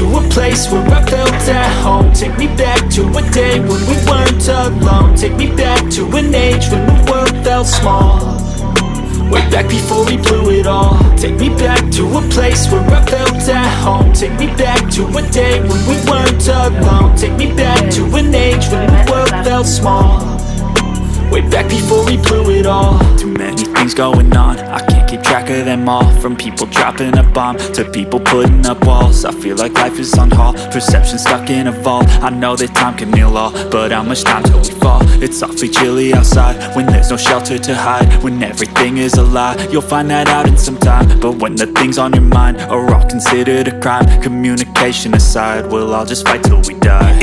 to a place where I felt at home. Take me back to a day when we weren't alone. Take me back to an age when the world felt small. Way back before we blew it all. Take me back to a place where I felt at home. Take me back to a day when we weren't alone. Take me back to an age when the world felt small. Way back before we blew it all. Too many things going on, I can't keep track of them all. From people dropping a bomb to people putting up walls. I feel like life is on hold, perception stuck in a vault. I know that time can heal all, but how much time till we fall? It's awfully chilly outside when there's no shelter to hide. When everything is a lie, you'll find that out in some time. But when the things on your mind are all considered a crime, communication aside, we'll all just fight till we die.